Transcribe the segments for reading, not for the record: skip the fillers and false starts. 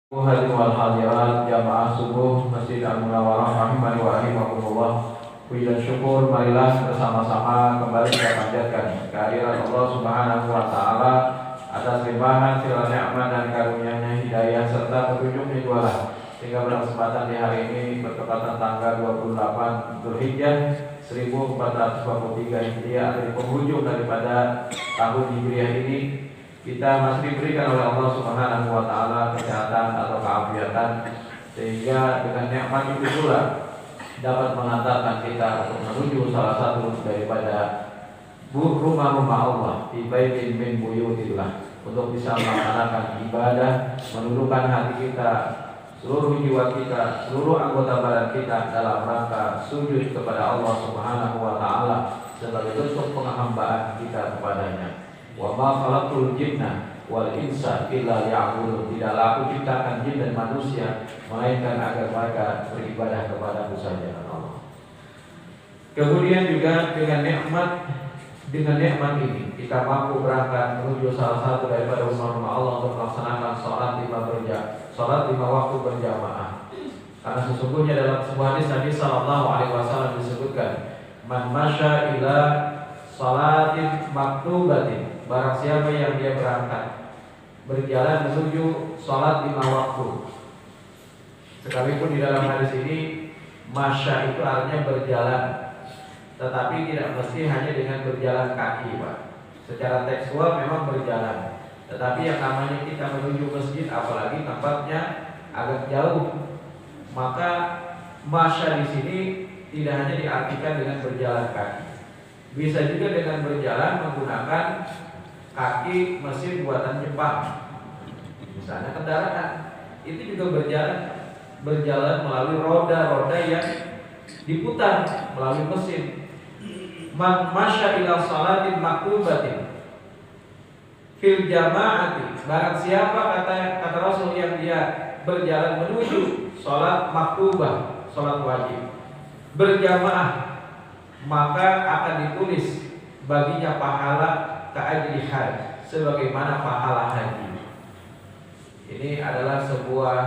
Hadirin wal hadirat jamaah subuh Masjid Al-Munawwarah rahimani wa rahimakumullah. Puji dan syukur marilah bersama-sama kembali kita panjatkan kehadiran Allah Subhanahu wa taala atas limpahan segala nikmat dan karunia-Nya, hidayah serta petunjuk hidayah sehingga pada kesempatan di hari ini bertepatan tanggal 28 Dzulhijjah 1443 Hijriah dari penghujung daripada tahun Hijriah ini kita masih diberikan oleh Allah Subhanahu wa taala kesehatan atau keafiatan sehingga dengan nikmat itu pula dapat mengantarkan kita untuk menuju salah satu daripada rumah-rumah Allah di baitin min buyutillah untuk bisa melaksanakan ibadah, menundukkan hati kita, seluruh jiwa kita, seluruh anggota badan kita dalam rangka sujud kepada Allah Subhanahu wa taala sebagai bentuk penghambaan kita kepadanya. Wa ma khalaqtul jinna wal insa illa liya'budun. Tidaklah aku ciptakan jin dan manusia melainkan agar mereka beribadah kepadaku saja Allah. Kemudian juga dengan nikmat ini kita mampu berangkat menuju salah satu daripada rumah-rumah Allah untuk melaksanakan salat lima waktu berjamaah. Karena sesungguhnya dalam sebuah hadis Nabi sallallahu alaihi wasallam disebutkan, "Man masya ila salatin maktubatin." Barang siapa yang dia berangkat berjalan menuju salat lima waktu. Sekalipun di dalam hadis ini masya itu artinya berjalan, tetapi tidak mesti hanya dengan berjalan kaki, Pak. Secara tekstual memang berjalan, tetapi yang namanya kita menuju masjid, apalagi tempatnya agak jauh, maka masya di sini tidak hanya diartikan dengan berjalan kaki, bisa juga dengan berjalan menggunakan kaki mesin buatan Jepang, misalnya kendaraan itu juga berjalan melalui roda-roda yang diputar melalui mesin. Man masya ila salatin maktubatin fil jamaati, barang siapa kata Rasul yang dia berjalan menuju salat maktubah, salat wajib berjamaah, maka akan ditulis baginya pahala ka'ajri haji, sebagaimana pahala haji. Ini adalah sebuah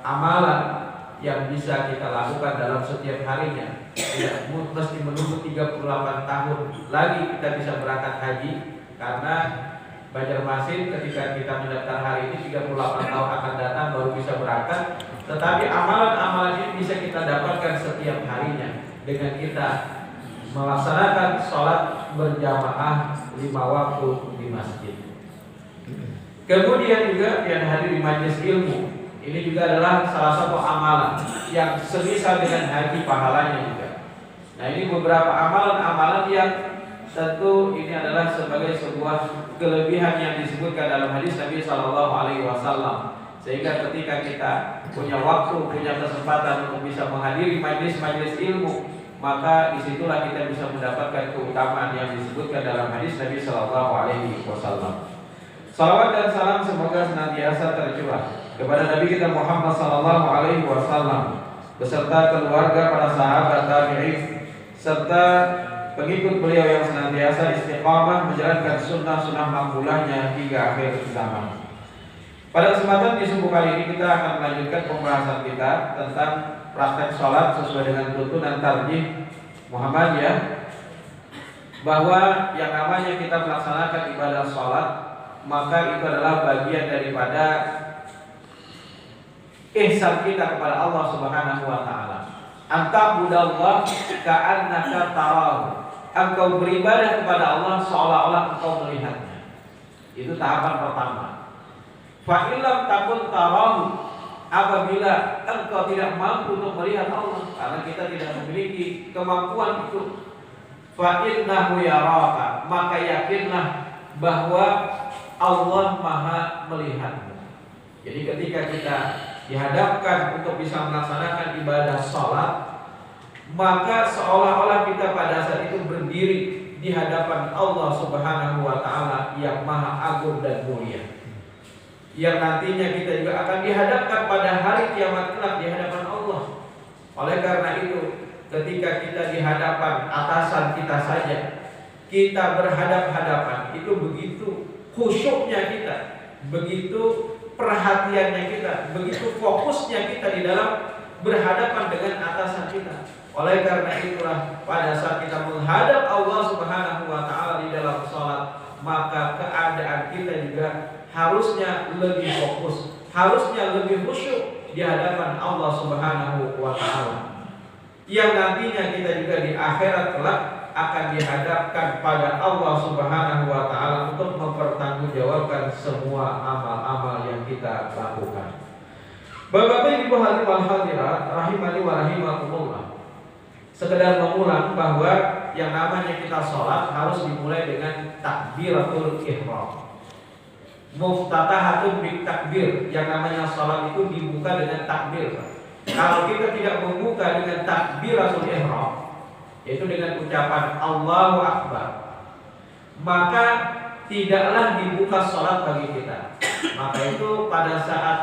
amalan yang bisa kita lakukan dalam setiap harinya. Tidak mesti menunggu 38 tahun lagi kita bisa berangkat haji, karena Banjarmasin ketika kita mendaftar hari ini 38 tahun akan datang baru bisa berangkat. Tetapi amalan-amalan ini bisa kita dapatkan setiap harinya dengan kita melaksanakan sholat berjamaah 5 waktu di masjid. Kemudian juga yang hadir di majelis ilmu, ini juga adalah salah satu amalan yang semisal dengan haji pahalanya juga. Nah, ini beberapa amalan-amalan yang tentu ini adalah sebagai sebuah kelebihan yang disebutkan dalam hadis Nabi Sallallahu Alaihi Wasallam. Sehingga ketika kita punya waktu, punya kesempatan untuk bisa menghadiri majelis-majelis ilmu, maka disitulah kita bisa mendapatkan keutamaan yang disebutkan dalam hadis Nabi Sallallahu Alaihi Wasallam. Salawat dan salam semoga senantiasa tercurah kepada Nabi kita Muhammad Sallallahu Alaihi Wasallam beserta keluarga, para sahabat, tabi'in serta pengikut beliau yang senantiasa istiqamah menjalankan sunnah-sunnah makbulahnya hingga akhir zaman. Pada kesempatan di subuh kali ini kita akan melanjutkan pembahasan kita tentang praktek sholat sesuai dengan tuntunan tarjih Muhammadiyah, bahwa yang namanya kita melaksanakan ibadah sholat maka itu adalah bagian daripada ihsan kita kepada Allah Subhanahu wa taala. Anta'budallah ka'annaka tarahu. Engkau beribadah kepada Allah seolah-olah engkau melihatnya. Itu tahapan pertama. Fa illam takun tarahu, apabila engkau tidak mampu untuk melihat Allah, karena kita tidak memiliki kemampuan itu, fa innahu yaraka, maka yakinlah bahwa Allah Maha melihatmu. Jadi ketika kita dihadapkan untuk bisa melaksanakan ibadah sholat, maka seolah-olah kita pada saat itu berdiri di hadapan Allah Subhanahu wa taala yang Maha agung dan mulia, yang nantinya kita juga akan dihadapkan pada hari kiamat kelak di hadapan Allah. Oleh karena itu, ketika kita di hadapan atasan kita saja, kita berhadap-hadapan, itu begitu khusyuknya kita, begitu perhatiannya kita, begitu fokusnya kita di dalam berhadapan dengan atasan kita. Oleh karena itulah pada saat kita menghadap Allah Subhanahu wa taala di dalam salat, maka keadaan kita juga harusnya lebih fokus, harusnya lebih khusyuk di hadapan Allah Subhanahu wa taala. Yang nantinya kita juga di akhirat kelak akan dihadapkan pada Allah Subhanahu wa taala untuk mempertanggungjawabkan semua amal-amal yang kita lakukan. Bapak-bapak, Ibu hadirin wal hadirat rahimani wa rahimakumullah. Sekedar mengulang bahwa yang namanya kita sholat harus dimulai dengan takbiratul ihram. Muftatahatun bit takbir. Yang namanya sholat itu dibuka dengan takbir. Kalau kita tidak membuka dengan takbiratul ihram, yaitu dengan ucapan Allahu Akbar, maka tidaklah dibuka sholat bagi kita. Maka itu pada saat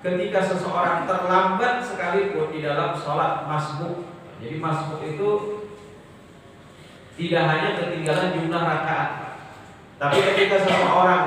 ketika seseorang terlambat sekalipun di dalam sholat masbuk. Jadi masbuk itu tidak hanya ketinggalan jumlah rakaat, tapi ketika seseorang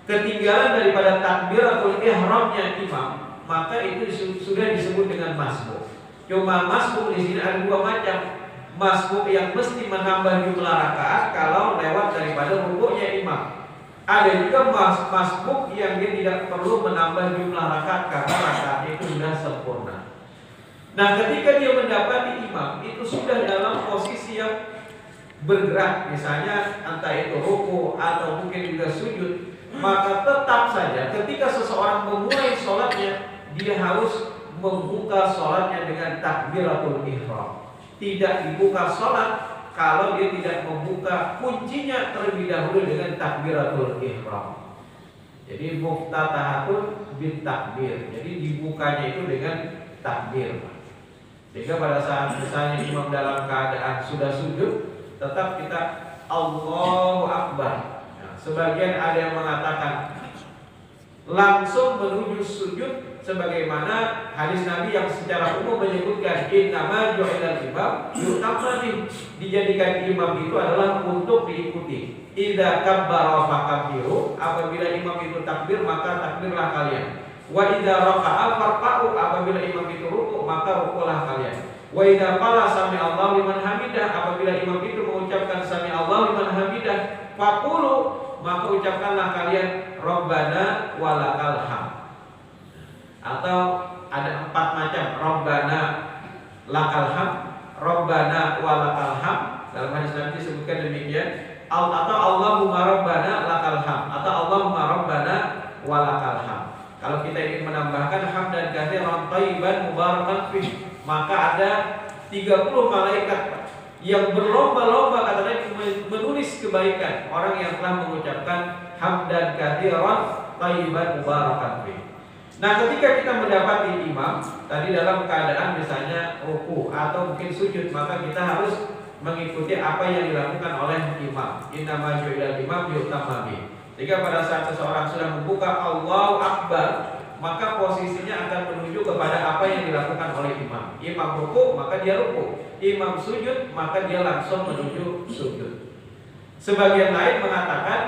ketinggalan daripada takbiratul ihramnya imam, maka itu sudah disebut dengan masbuk. Cuma masbuk di sini ada dua macam. Masbuk yang mesti menambah jumlah rakaat kalau lewat daripada rukuknya imam. Ada juga masbuk yang dia tidak perlu menambah jumlah rakaat karena rakaatnya itu sudah sempurna. Nah, ketika dia mendapati imam itu sudah dalam posisi yang bergerak, misalnya entah itu ruku atau mungkin juga sujud, maka tetap saja ketika seseorang memulai sholatnya, dia harus membuka sholatnya dengan takbiratul ihram. Tidak dibuka sholat kalau dia tidak membuka kuncinya terlebih dahulu dengan takbiratul ihram. Jadi muftatahatun bit takbir. Jadi dibukanya itu dengan takbir. Sehingga pada saat misalnya imam dalam keadaan sudah sujud, tetap kita Allahu Akbar. Nah, sebagian ada yang mengatakan langsung menuju sujud, sebagaimana hadis Nabi yang secara umum menyebutkan innama ju'ilal imam yu'tamma bih. Dijadikan imam itu adalah untuk diikuti. Idza kabbara fakabbiru, apabila imam itu takbir maka takbirlah kalian. Wa idza raka'a farka'u, apabila imam itu ruku maka rukulah kalian. Wa idza qala sami Allahu liman hamidah, apabila imam itu mengucapkan sami Allahu liman hamidah, faqulu, maka ucapkanlah kalian Rabbana walakal hamd. Atau ada 4 macam, Rabbana lakal hamd, Rabbana walakal hamd. Dalam hadis Nabi disebutkan demikian. Atau Allahumma Rabbana lakal hamd, atau Allahumma Rabbana walakal hamd. Kalau kita ingin menambahkan hamdan katsiran thayyiban mubarakan fih, maka ada 30 malaikat yang berlomba-lomba katanya menulis kebaikan orang yang telah mengucapkan hamdan katsiran thayyiban mubarakan fih. Nah, ketika kita mendapati imam tadi dalam keadaan misalnya ruku atau mungkin sujud, maka kita harus mengikuti apa yang dilakukan oleh imam. Innama ju'ilal imam yu'tamma bih. Jika pada saat seseorang sudah membuka Allahu Akbar, maka posisinya akan menuju kepada apa yang dilakukan oleh imam. Imam ruku, maka dia ruku. Imam sujud, maka dia langsung menuju sujud. Sebagian lain mengatakan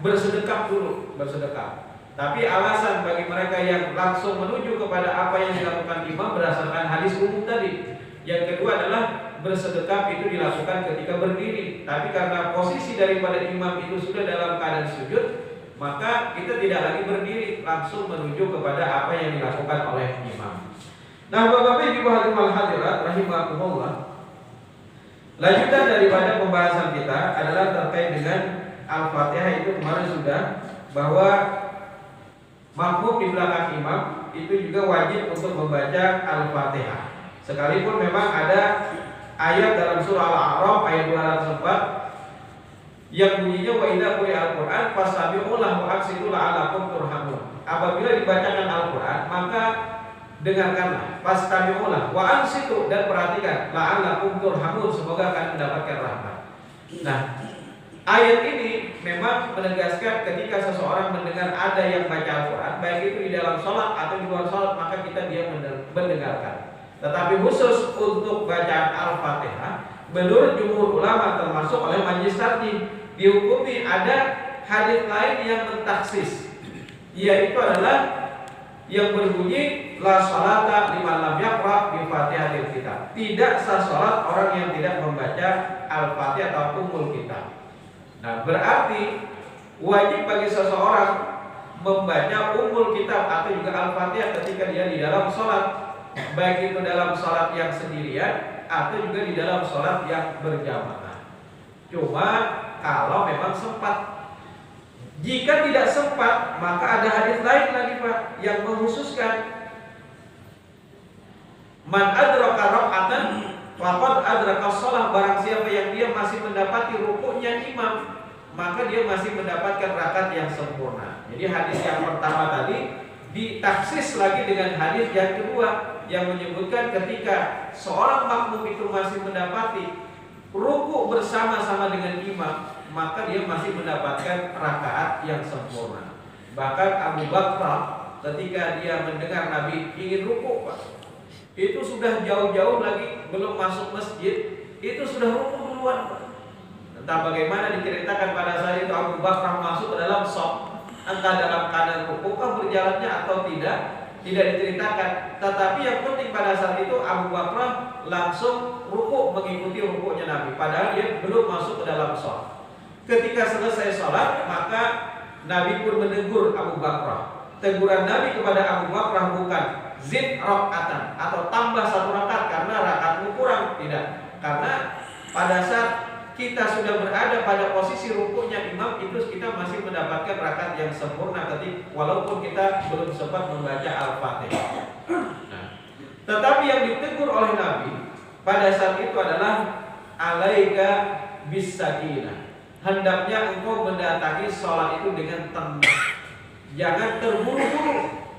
bersedekap dulu, bersedekap. Tapi alasan bagi mereka yang langsung menuju kepada apa yang dilakukan imam berdasarkan hadis umum tadi. Yang kedua adalah bersedekap itu dilakukan ketika berdiri. Tapi karena posisi daripada imam itu sudah dalam keadaan sujud, maka kita tidak lagi berdiri, langsung menuju kepada apa yang dilakukan oleh imam. Nah, Bapak-bapak, Ibu hadirin wal hadirat rahimakumullah. Lanjutan daripada pembahasan kita adalah terkait dengan Al-Fatihah. Itu kemarin sudah, bahwa makmum di belakang imam itu juga wajib untuk membaca Al-Fatihah. Sekalipun memang ada ayat dalam surah Al-A'raf ayat 204 yang bunyinya wa idza quri'a al-Qur'an fastami'u lahu wa ansitu la'allakum turhamun. Apabila dibacakan Al-Qur'an, maka dengarkanlah, fastami'u lahu wa ansitu, dan perhatikan, la'allakum turhamun, semoga akan mendapatkan rahmat. Nah, ayat ini memang menegaskan ketika seseorang mendengar ada yang baca Al-Qur'an, baik itu di dalam sholat atau di luar sholat, maka kita dia mendengarkan. Tetapi khusus untuk bacaan Al-Fatihah, menurut jumhur ulama termasuk oleh majelis tarjih, dihukumi ada hadis lain yang mentaksis, yaitu adalah yang berbunyi la sholata liman lam yaqra bi Fatihatil Kitab. Tidak sah salat orang yang tidak membaca Al-Fatihah atau Ummul Kitab. Nah, berarti wajib bagi seseorang membaca Ummul Kitab atau juga Al-Fatihah ketika dia di dalam salat, baik itu dalam salat yang sendirian atau juga di dalam salat yang berjamaah. Cuma kalau memang sempat. Jika tidak sempat, maka ada hadis lain lagi Pak yang menghususkan man adraka raka'atan faqad adraka shalah. Barang siapa yang dia masih mendapati rukuknya imam, maka dia masih mendapatkan rakaat yang sempurna. Jadi hadis yang pertama tadi ditaksis lagi dengan hadis yang kedua yang menyebutkan ketika seorang makmum itu masih mendapati rukuk bersama-sama dengan imam, maka dia masih mendapatkan rakaat yang sempurna. Bahkan Abu Bakar ketika dia mendengar Nabi ingin rukuk, Pak, itu sudah jauh-jauh lagi belum masuk masjid, itu sudah rukuk duluan, Pak. Entah bagaimana diceritakan pada saat itu Abu Bakar masuk ke dalam shaf, entah dalam keadaan rukuk berjalannya atau tidak diceritakan. Tetapi yang penting pada saat itu Abu Bakar langsung rukuk mengikuti rukuknya Nabi, padahal dia belum masuk ke dalam shaf. Ketika selesai sholat, maka Nabi pun menegur Abu Bakar. Teguran Nabi kepada Abu Bakar bukan zid raka'atan atau tambah satu rakaat karena rakaatmu kurang, tidak. Karena pada saat kita sudah berada pada posisi rukuknya imam, itu kita masih mendapatkan rakaat yang sempurna ketika walaupun kita belum sempat membaca Al-Fatihah. Nah, tetapi yang ditegur oleh Nabi pada saat itu adalah alaika bis-sakinah. Hendaknya engkau mendatangi sholat itu dengan tenang, jangan terburu-buru.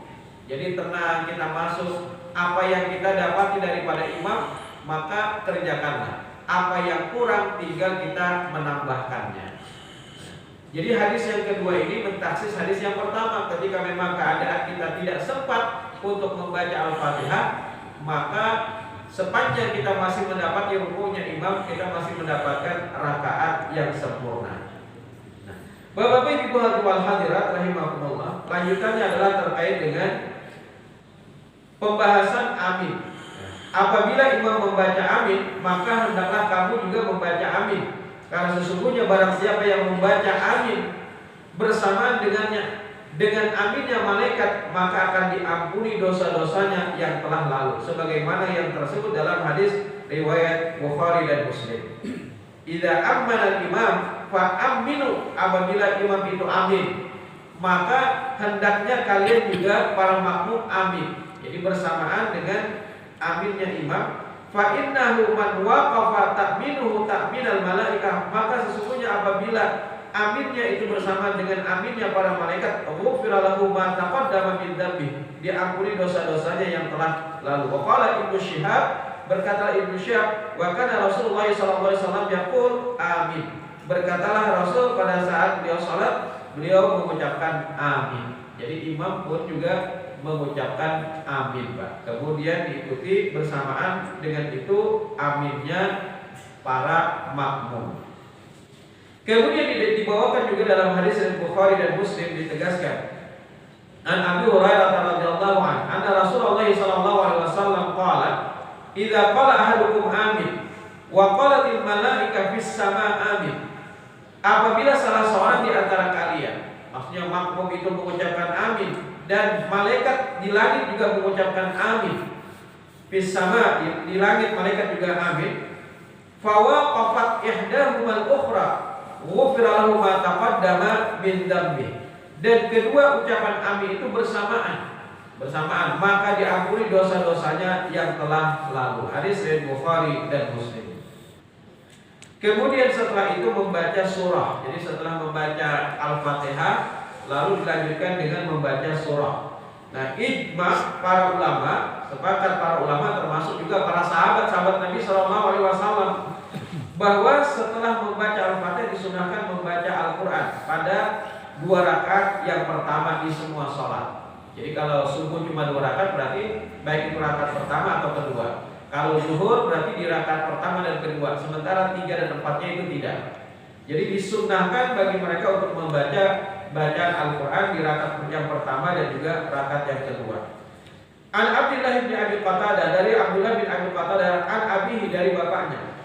Jadi tenang, kita masuk, apa yang kita dapati daripada imam maka kerjakanlah, apa yang kurang tinggal kita menambahkannya. Jadi hadis yang kedua ini mentaksis hadis yang pertama. Ketika memang keadaan kita tidak sempat untuk membaca Al-Fatihah, maka sepanjang kita masih mendapati rukuknya imam, kita masih mendapatkan rakaat yang sempurna. Nah, Bapak-bapak Ibu hadirat rahimakumullah, lanjutannya adalah terkait dengan pembahasan amin. Apabila imam membaca amin, maka hendaklah kamu juga membaca amin. Karena sesungguhnya barang siapa yang membaca amin bersamaan dengannya, dengan aminnya malaikat, maka akan diampuni dosa-dosanya yang telah lalu, sebagaimana yang tersebut dalam hadis riwayat Bukhari dan Muslim. Idza amana al-imam fa aminu, apabila imam itu amin, maka hendaknya kalian juga para makmum amin. Jadi bersamaan dengan aminnya imam. Fa innahu man waqafa ta'minuhu ta'minal malaikah, maka sesungguhnya apabila aminnya itu bersama dengan aminnya para malaikat, ghufira lahu ma taqaddama min dzambi, diampuni dosa-dosanya yang telah lalu. Wa qala Ibnu Syihab, berkata Ibnu Syihab, wa kana Rasulullah sallallahu alaihi wasallam yaqul amin. Berkatalah Rasul pada saat beliau salat, beliau mengucapkan amin. Jadi imam pun juga mengucapkan amin, Pak. Kemudian diikuti bersamaan dengan itu aminnya para makmum. Kemudian dibawakan juga dalam hadis Bukhari dan Muslim ditegaskan, an Abi Hurairah radhiyallahu anhu, anna Rasulullah sallallahu alaihi wasallam qala, idza qala ahadukum amin wa qalatil malaika fis sama amin. Apabila salah seorang di antara kalian, maksudnya makmum itu mengucapkan amin dan malaikat di langit juga mengucapkan amin, fis sama, di langit malaikat juga amin, fa waqafat ihdahumal ukhra ghufira lahu ma taqaddama min dzambi, dan kedua ucapan amin itu bersamaan, maka diampuni dosa-dosanya yang telah lalu. Hadis riwayat Bukhari dan Muslim. Kemudian setelah itu membaca surah. Jadi setelah membaca Al-Fatihah, lalu dilanjutkan dengan membaca surah. Nah, ijma para ulama, sepakat para ulama termasuk juga para sahabat Nabi Sallallahu Alaihi Wasallam, bahwa setelah membaca Al-Fatihah disunahkan membaca Al-Quran pada 2 rakaat yang pertama di semua sholat. Jadi kalau subuh cuma 2 rakaat berarti baik itu rakaat pertama atau kedua. Kalau zuhur berarti di rakaat pertama dan kedua. Sementara 3 dan 4-nya itu tidak. Jadi disunahkan bagi mereka untuk membaca 2 bacaan Al-Quran di rakaat yang pertama dan juga rakaat yang kedua. An Abdullah bin Abi Qatadah, dari Abdullah bin Abi Qatadah, an abihi, dari bapaknya.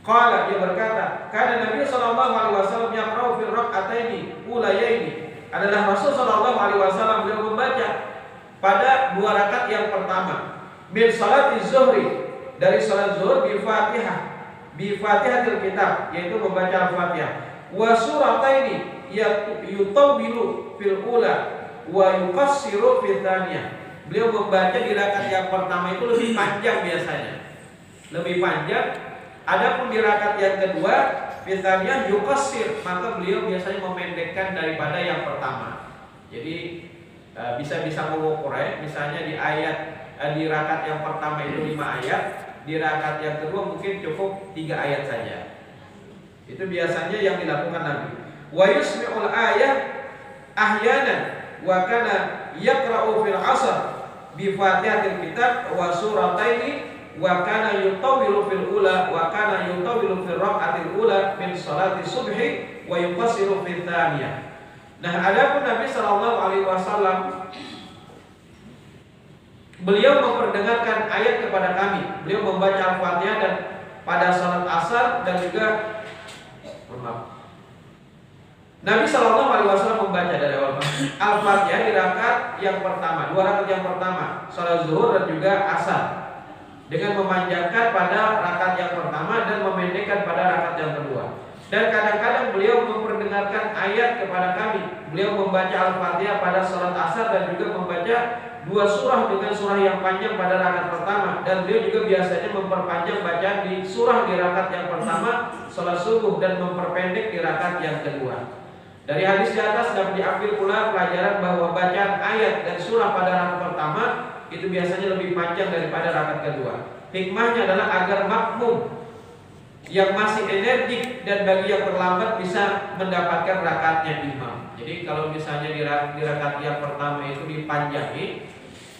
Qala, dia berkata, karena Nabi sallallahu alaihi wasallam yaqra'u fil rak'ataini ulayaini, adalah Rasul sallallahu alaihi wasallam beliau membaca pada dua rakaat yang pertama min salati zuhri, dari salat zuhur, bi Fatihatil kitab, yaitu membaca Al-Fatihah, wa surataini yutawwilu fil ula wa yuqassiru fil thaniyah. Beliau membaca di rakaat yang pertama itu lebih panjang biasanya, lebih panjang. Adapun di rakaat yang kedua, fil thaniyah yuqassir, maka beliau biasanya memendekkan daripada yang pertama. Jadi bisa mengukur ya, misalnya di rakaat yang pertama itu 5 ayat, di rakaat yang kedua mungkin cukup 3 ayat saja. Itu biasanya yang dilakukan Nabi. Wa yusmi'ul ayah ahyanan wa kana yaqra'u fil 'ashr bi Fatihatil kitab wa surataini wa kana yutawwilu fil ula wa kana yutawwilu fil rak'atil ula min salati subhi wa yuqassiru fil thaniyah. Nah, adapun Nabi sallallahu alaihi wasallam beliau memperdengarkan ayat kepada kami. Beliau membaca Al-Fatihah dan pada salat asar dan juga Nabi Shallallahu Alaihi Wasallam membaca dari awal Al-Fatihah di rakaat yang pertama, 2 rakaat yang pertama, salat zuhur dan juga asar, dengan memanjangkan pada rakaat yang pertama dan memendekkan pada rakaat yang kedua. Dan kadang-kadang beliau memperdengarkan ayat kepada kami. Beliau membaca Al-Fatihah pada salat asar dan juga membaca 2 surah dengan surah yang panjang pada rakaat pertama, dan beliau juga biasanya memperpanjang bacaan di surah di rakaat yang pertama salat subuh dan memperpendek di rakaat yang kedua. Dari hadis di atas dapat diambil pula pelajaran bahwa bacaan ayat dan surah pada rakaat pertama itu biasanya lebih panjang daripada rakaat kedua. Hikmahnya adalah agar makmum yang masih energik dan bagi yang terlambat bisa mendapatkan rakaatnya imam. Jadi kalau misalnya di rakaat yang pertama itu dipanjangi,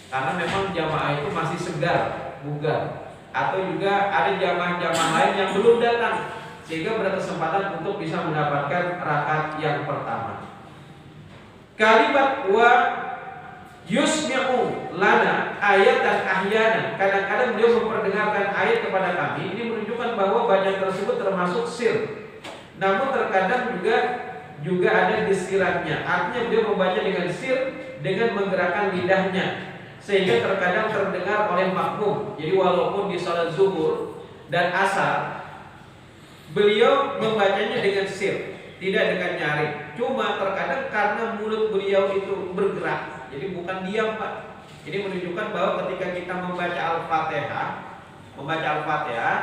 karena memang jamaah itu masih segar, bugar, atau juga ada jamaah-jamaah lain yang belum datang, sehingga berkesempatan untuk bisa mendapatkan rakaat yang pertama. Kalimat wa yusmi'u lana ayatan ahyanan, kadang-kadang beliau memperdengarkan ayat kepada kami. Ini menunjukkan bahwa bacaan tersebut termasuk sir. Namun terkadang juga ada desirannya. Artinya beliau membaca dengan sir, dengan menggerakkan lidahnya, sehingga terkadang terdengar oleh makmum. Jadi walaupun di salat zuhur dan asar beliau membacanya dengan sir, tidak dengan nyaring. Cuma terkadang karena mulut beliau itu bergerak, jadi bukan diam, Pak. Ini menunjukkan bahwa ketika kita membaca Al-Fatihah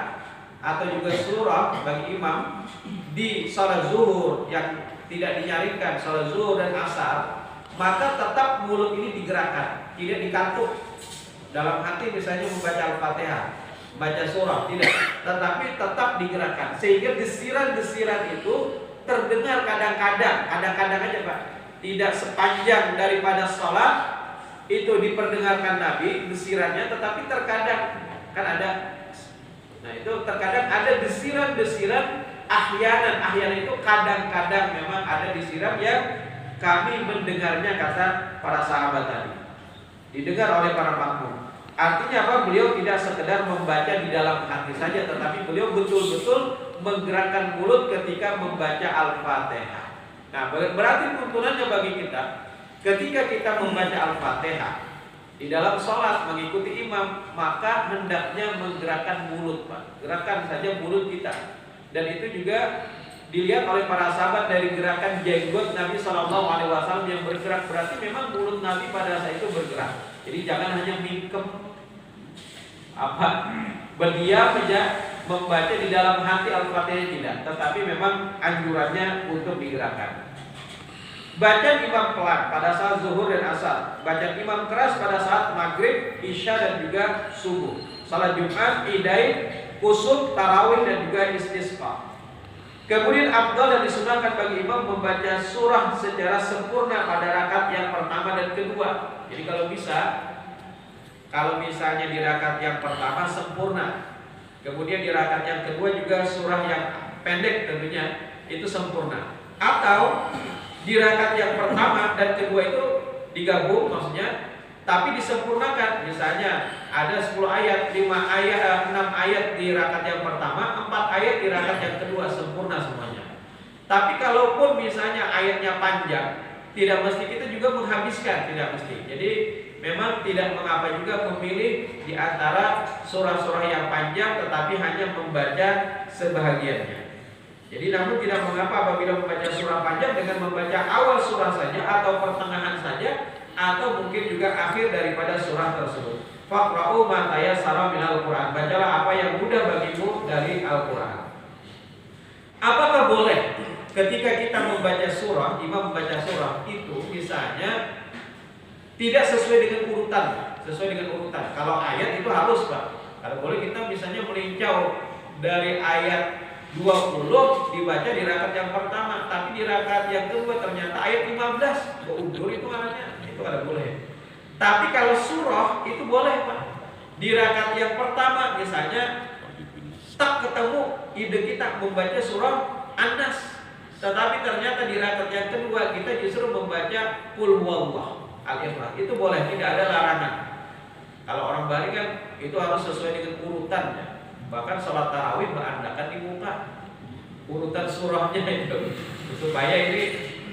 atau juga surah bagi imam di salat zuhur yang tidak dinyaringkan, salat zuhur dan asar, maka tetap mulut ini digerakkan, tidak dikatuk. Dalam hati misalnya membaca Al-Fatihah, baca surah, tidak, tetapi tetap digerakkan, sehingga desiran-desiran itu terdengar kadang-kadang aja, Pak. Tidak sepanjang daripada sholat itu diperdengarkan Nabi desirannya, tetapi terkadang kan ada, nah itu terkadang ada desiran-desiran ahyanan itu kadang-kadang memang ada desiran yang kami mendengarnya, kata para sahabat tadi, didengar oleh para makmum. Artinya apa? Beliau tidak sekedar membaca di dalam hati saja, tetapi beliau betul-betul menggerakkan mulut ketika membaca Al-Fatihah. Nah, berarti tuntunannya bagi kita, ketika kita membaca Al-Fatihah di dalam sholat mengikuti imam, maka hendaknya menggerakkan mulut, Pak. Gerakan saja mulut kita. Dan itu juga dilihat oleh para sahabat dari gerakan jenggot Nabi SAW yang bergerak. Berarti memang mulut Nabi pada saat itu bergerak. Jadi jangan hanya mingkem, berdiam saja membaca di dalam hati Al-Fatihah, tidak, tetapi memang anjurannya untuk digerakkan. Bacaan imam pelan pada saat zuhur dan asar, bacaan imam keras pada saat maghrib, isya dan juga subuh, salat Jumat, Idain, kusuf, tarawih dan juga istisqa. Kemudian afdal dan disunahkan bagi imam membaca surah secara sempurna pada rakaat yang pertama dan kedua. Jadi kalau misalnya di rakaat yang pertama sempurna, kemudian di rakaat yang kedua juga surah yang pendek tentunya itu sempurna. Atau di rakaat yang pertama dan kedua itu digabung maksudnya, tapi disempurnakan. Misalnya ada 10 ayat, 6 ayat di rakaat yang pertama, 4 ayat di rakaat yang kedua, sempurna semuanya. Tapi kalaupun misalnya ayatnya panjang, tidak mesti kita juga menghabiskan, tidak mesti. Jadi memang tidak mengapa juga memilih di antara surah-surah yang panjang tetapi hanya membaca sebahagiannya. Jadi namun tidak mengapa apabila membaca surah panjang dengan membaca awal surah saja atau pertengahan saja atau mungkin juga akhir daripada surah tersebut. Faqra'u ma tayassara minal Qur'an. Bacalah apa yang mudah bagimu dari Al-Qur'an. Apakah boleh ketika kita membaca surah, imam membaca surah itu misalnya tidak sesuai dengan urutan, Kalau ayat itu harus, Pak. Kalau boleh kita misalnya melincau dari ayat 20 dibaca di rakaat yang pertama, tapi di rakaat yang kedua ternyata ayat 15 keundur itu namanya, itu ada boleh. Tapi kalau surah itu boleh, Pak. Di rakaat yang pertama misalnya tak ketemu ide kita membaca surah An-Nas, tetapi ternyata di rakaat yang kedua kita justru membaca Qul Huwallah Al-Ikhlas, itu boleh, tidak ada larangan. Kalau orang Bali kan itu harus sesuai dengan urutannya. Bahkan sholat tarawih berandakan di muka urutan surahnya itu, supaya ini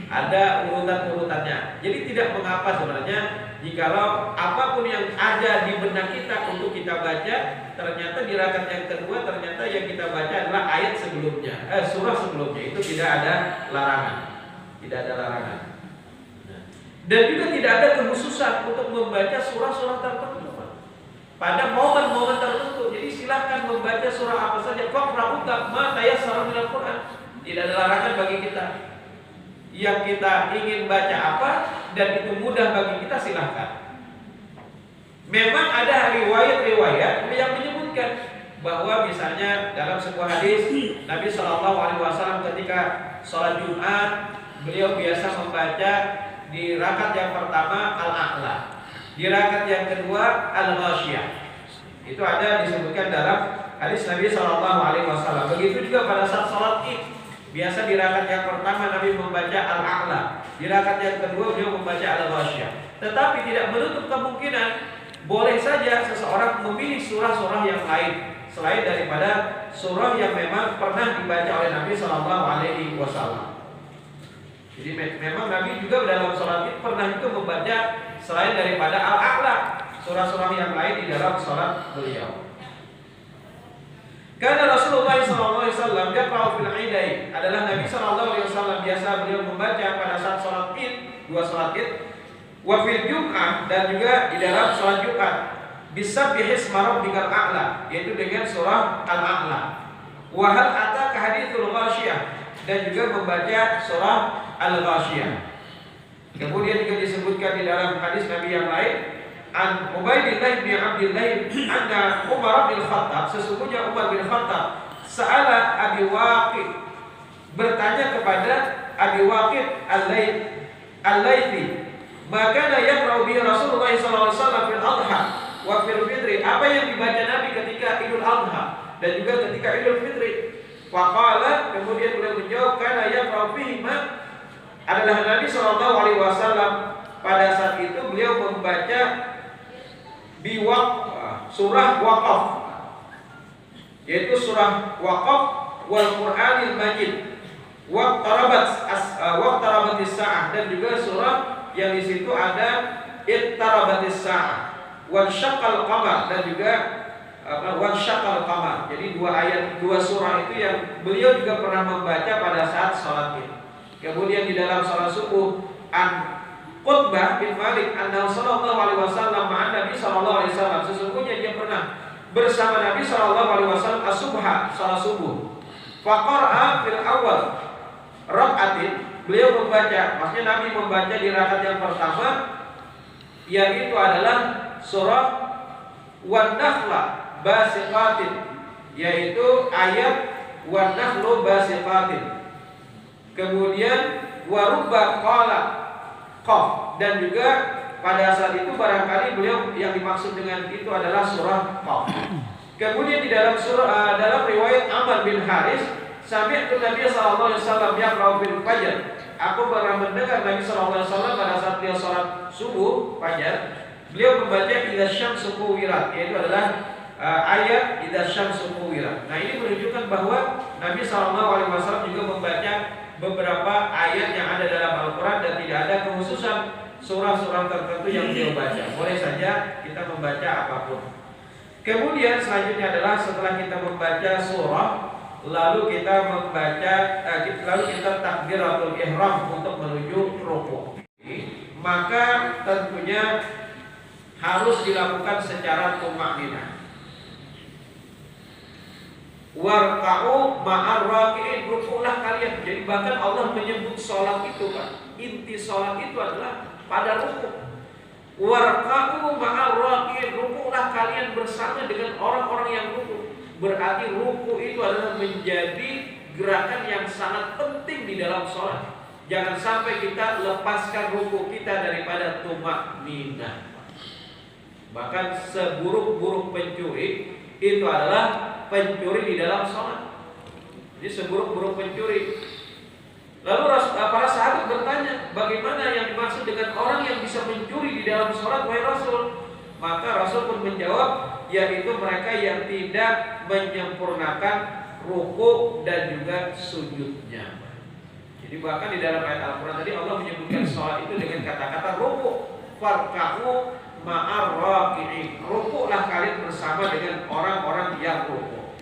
ada urutan-urutannya. Jadi tidak mengapa sebenarnya jikalau apapun yang ada di benak kita untuk kita baca, ternyata di rakaat yang kedua ternyata yang kita baca adalah ayat sebelumnya, surah sebelumnya, itu tidak ada larangan. Dan juga tidak ada kekhususan untuk membaca surah-surah tertentu pada momen-momen tertentu. Jadi silahkan membaca surah apa saja. Faqra'u ma tayassara minal Qur'an. Tidak ada larangan bagi kita. Yang kita ingin baca apa dan itu mudah bagi kita, silahkan. Memang ada riwayat-riwayat yang menyebutkan bahwa misalnya dalam sebuah hadis Nabi SAW ketika sholat Jumat beliau biasa membaca di rakaat yang pertama Al-A'la, di rakaat yang kedua Al-Ghasyiyah. Itu ada disebutkan dalam hadis Nabi SAW. Begitu juga pada saat sholat Id, biasa di rakaat yang pertama Nabi membaca Al-A'la, di rakaat yang kedua beliau membaca Al-Ghasyiyah. Tetapi tidak menutup kemungkinan boleh saja seseorang memilih surah-surah yang lain selain daripada surah yang memang pernah dibaca oleh Nabi SAW. Jadi memang Nabi juga dalam sholat Id pernah juga membaca selain daripada Al-A'la, surah-surah yang lain di dalam sholat beliau. Karena Rasulullah SAW yaqra'u fil Idain, adalah Nabi SAW biasa beliau membaca pada saat sholat Id, dua sholat Id, wa fil Jum'ah, dan juga di dalam sholat Jumat, bisabbih isma rabbikal a'la, yaitu dengan surah Al-A'la. Wa hal ataka haditsul Ghasyiyah, dan juga membaca surah Al-Ghasyiyah. Kemudian juga disebutkan di dalam hadis Nabi yang lain, an Ubaidillah bin Abdillah anna Umar bin Khattab, sesungguhnya Umar bin Khattab sa'ala Abi Waqid, bertanya kepada Abi Waqid Al-Laythi, maka yaqra'u bi Rasulullah SAW fil Adha wa fil Fitri, apa yang dibaca Nabi ketika Idul Adha dan juga ketika Idul Fitri. Faqala, kemudian beliau menjawab, kana yaqra'u fihi ma, adalah Nabi SAW pada saat itu beliau membaca surah Waqaf, yaitu surah Waqaf wal Qur'anil Majid, waqtarabatis sa'ah, dan juga surah yang di situ ada iqtarabatis sa'ah, wan syaqqal qamar, dan juga wan syaqqal qamar. Jadi dua surah itu yang beliau juga pernah membaca pada saat sholat Id. Kemudian di dalam sholat subuh, an Qutbah bin Malik anna sallallahu alaihi wasallam ma'an Nabi sallallahu alaihi wasallam, sesungguhnya dia pernah bersama Nabi sallallahu alaihi wasallam as-subha, salat subuh. Faqara'a fil awal rak'atin, beliau membaca, maksudnya Nabi membaca di rakaat yang pertama, yaitu adalah surah Wan-Nakhla Basiqatin, yaitu ayat Wan-Nakhlu Basiqatin. Kemudian warubba qala Qaf, dan juga pada saat itu barangkali beliau yang dimaksud dengan itu adalah surah Qaf. Kemudian di dalam surah dalam riwayat Amr bin Haris, sami'tu Nabi sallallahu alaihi wasallam yaqra'u fil fajr aku pernah mendengar Nabi SAW pada saat beliau sholat subuh fajar, beliau membaca idza syamsu kuwirat, yaitu adalah ayat idza syamsu kuwirat. Nah, ini menunjukkan bahwa Nabi SAW juga membaca beberapa ayat yang ada dalam Al-Quran dan tidak ada kekhususan surah-surah tertentu yang beliau baca. Boleh saja kita membaca apapun. Kemudian selanjutnya adalah setelah kita membaca surah, lalu kita takbiratul ihram untuk menuju rukuk. Maka tentunya harus dilakukan secara tumakninah. Warka'u ma'ar raki'in, rukuklah kalian. Jadi bahkan Allah menyebut sholat itu, Pak, inti sholat itu adalah pada rukuk. Warka'u ma'ar raki'in, rukuklah kalian bersama dengan orang-orang yang rukuk. Berarti rukuk itu adalah menjadi gerakan yang sangat penting di dalam sholat. Jangan sampai kita lepaskan rukuk kita daripada tumakninah. Bahkan seburuk-buruk pencuri itu adalah pencuri di dalam sholat. Jadi seburuk-buruk pencuri. Lalu para sahabat bertanya, bagaimana yang dimaksud dengan orang yang bisa mencuri di dalam sholat, wahai Rasul? Maka Rasul pun menjawab, yaitu mereka yang tidak menyempurnakan rukuk dan juga sujudnya. Jadi bahkan di dalam ayat Al-Quran tadi Allah menyebutkan sholat itu dengan kata-kata rukuk. Farka'u ma'ar raki'in, rukuklah kalian bersama dengan orang-orang yang rukuk.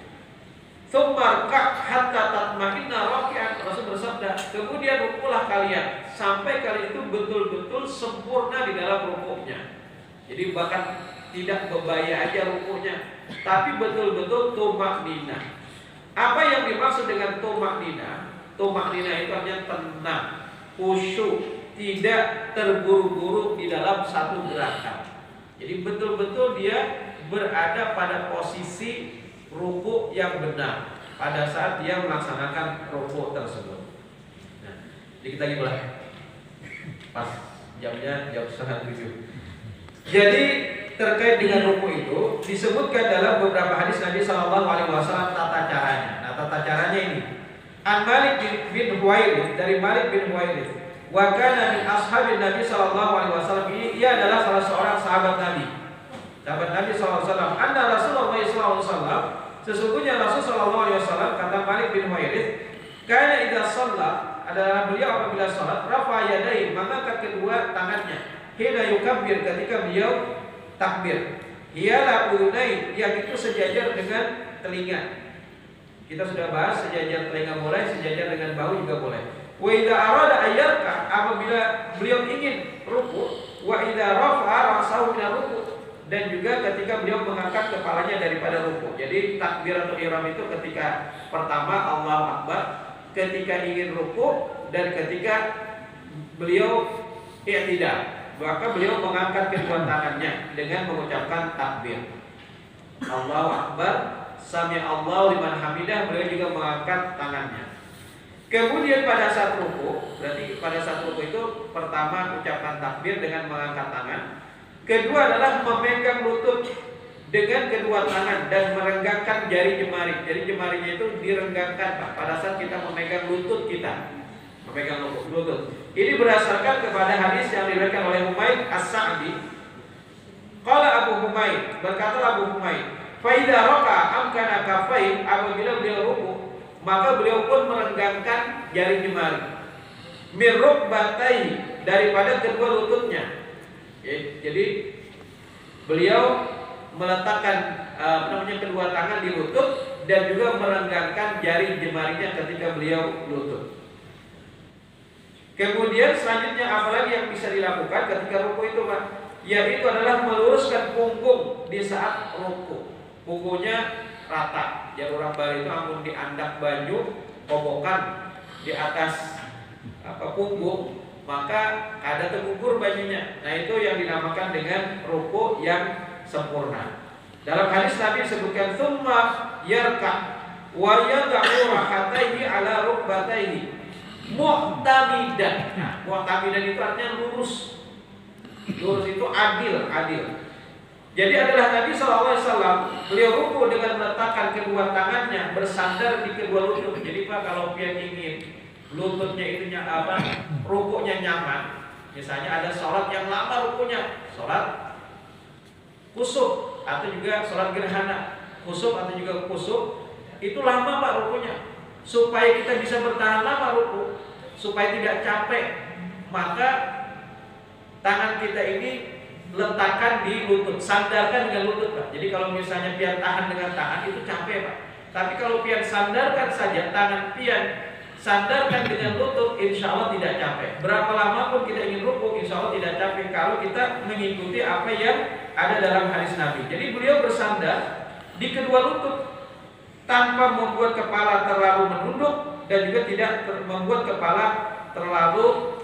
Tsummarka' hatta tatma'inna raki'an, Rasul bersabda, kemudian rukuklah kalian sampai kalian itu betul-betul sempurna di dalam rukuknya. Jadi bahkan tidak bebaya aja rukuknya, tapi betul-betul tumakninah. Apa yang dimaksud dengan tumakninah? Tumakninah itu artinya tenang, khusyuk, tidak terburu-buru di dalam satu gerakan. Jadi betul-betul dia berada pada posisi rukuk yang benar pada saat dia melaksanakan rukuk tersebut. Nah, dikit lagi boleh. Pas jamnya jam 6:30. Jadi terkait dengan rukuk itu disebutkan dalam beberapa hadis Nabi SAW tata caranya. Nah, tata caranya ini An Malik bin Huwairits, dari Malik bin Huwairits, wa kana min ashabin Nabi SAW, ia adalah salah seorang sahabat Nabi. Sahabat Nabi SAW, anna Rasulullah SAW, sesungguhnya Rasul SAW, kata Malik bin Huwairits, kana idza shalla, adalah beliau apabila salat, rafa yadayhi, mengangkat kedua tangannya, hina yukabbir, ketika beliau takbir, hiala udhunain, yang itu sejajar dengan telinga. Kita sudah bahas sejajar telinga boleh, sejajar dengan bahu juga boleh. Wa idza arada ayyarka, apabila beliau ingin ruku', wa idza rafa'a ra'sahu min ruku', dan juga ketika beliau mengangkat kepalanya daripada ruku'. Jadi takbiratul ihram itu ketika pertama Allahu Akbar, ketika ingin ruku', dan ketika beliau i'tidal. Maka beliau mengangkat kedua tangannya dengan mengucapkan takbir. Allahu Akbar, sami Allahu liman hamidah, beliau juga mengangkat tangannya. Kemudian pada saat ruku, berarti pada saat ruku itu pertama ucapkan takbir dengan mengangkat tangan. Kedua adalah memegang lutut dengan kedua tangan dan merenggangkan jari jemari. Jadi jemarinya itu direnggangkan, Pak, pada saat kita memegang lutut kita. Memegang lutut. Ini berdasarkan kepada hadis yang diriwayatkan oleh Humaid As-Sa'di. Qala Abu Humaid, berkata Abu Humaid, fa idza raka'a amkana kafai, apabila beliau ruku, maka beliau pun merenggangkan jari jemari. Mir rukbatai, daripada kedua lututnya. Jadi beliau meletakkan kedua tangan di lutut dan juga merenggangkan jari jemarinya ketika beliau lutut. Kemudian selanjutnya apalagi yang bisa dilakukan ketika ruku itu, Pak? Yaitu adalah meluruskan punggung di saat ruku. Punggungnya rata. Jadi orang Bali itu amun diandak baju, kobokan di atas punggung, maka ada tergugur bajunya. Nah, itu yang dinamakan dengan ruku yang sempurna. Dalam hadis Nabi disebutkan tsumma yarka wa yad'u rahataihi ala rukbataihi mu'tamidan. Nah, mu'tamidan itu artinya lurus. Lurus itu adil. Jadi adalah Nabi SAW, beliau ruku dengan meletakkan kedua tangannya bersandar di kedua lutut. Jadi Pak, kalau dia ingin lututnya itu rukuknya nyaman. Misalnya ada sholat yang lama rukuknya, sholat kusuk atau juga sholat gerhana, kusuk atau juga kusuk, itu lama Pak rukuknya. Supaya kita bisa bertahan lama ruku, supaya tidak capek, maka tangan kita ini letakkan di lutut, sandarkan dengan lutut Pak. Jadi kalau misalnya pian tahan dengan tangan itu capek Pak. Tapi kalau pian sandarkan saja tangan pian, sandarkan dengan lutut, insya Allah tidak capek. Berapa lama pun kita ingin ruku, insya Allah tidak capek kalau kita mengikuti apa yang ada dalam hadis Nabi. Jadi beliau bersandar di kedua lutut tanpa membuat kepala terlalu menunduk dan juga tidak membuat kepala terlalu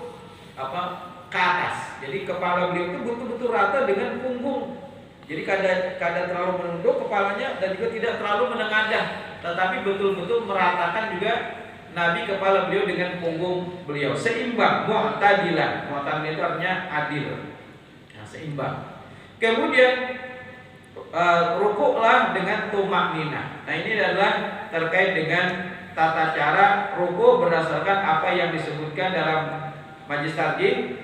ke atas. Jadi kepala beliau itu betul-betul rata dengan punggung. Jadi kadang terlalu menunduk kepalanya dan juga tidak terlalu menengadah, tetapi betul-betul meratakan juga Nabi kepala beliau dengan punggung beliau seimbang, mu'tadilan. Mu'tadilan itu artinya adil. Nah, seimbang. Kemudian rukuklah dengan tumakninah. Nah, ini adalah terkait dengan tata cara rukuk berdasarkan apa yang disebutkan dalam Majlis Tarjih.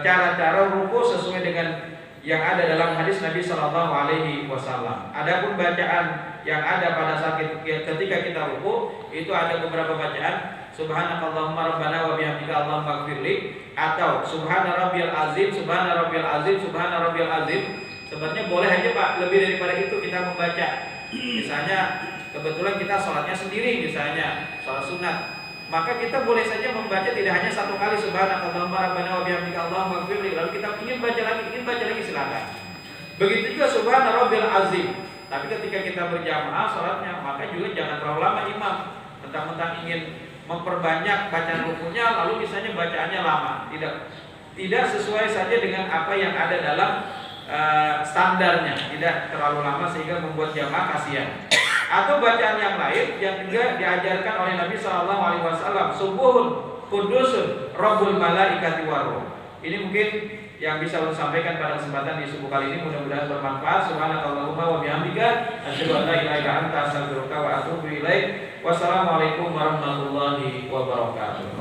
Cara-cara rukuk sesuai dengan yang ada dalam hadis Nabi Shallallahu Alaihi Wasallam. Adapun bacaan yang ada pada saat ketika kita rukuk itu ada beberapa bacaan. Subhanakallahumma rabbana wa bihamdika Allahumma ighfirli, atau subhana rabbiyal azim, subhana rabbiyal azim, subhana rabbiyal azim. Sebenarnya boleh aja Pak, lebih daripada itu kita membaca. Misalnya kebetulan kita sholatnya sendiri, misalnya sholat sunat, maka kita boleh saja membaca tidak hanya satu kali subhanakallahumma rabbana wa bihamdika Allahumma ighfirli, lalu kita ingin baca lagi silakan. Begitu juga subhana rabbiyal azim. Tapi ketika kita berjamaah sholatnya, maka juga jangan terlalu lama imam. Mentang-mentang ingin memperbanyak bacaan rukunya, lalu misalnya bacaannya lama. Tidak sesuai saja dengan apa yang ada dalam standarnya. Tidak terlalu lama sehingga membuat jamaah kasihan. Atau bacaan yang lain yang juga diajarkan oleh Nabi Shallallahu Alaihi Wasallam, subuhun kudusun Rabbul malaikati waruh. Ini mungkin yang bisa saya sampaikan pada kesempatan di subuh kali ini, mudah-mudahan bermanfaat. Subhanakallahumma wa bihamdika asyhadu an la ilaha illa anta astaghfiruka wa atubu ilaik. Wassalamualaikum warahmatullahi wabarakatuh.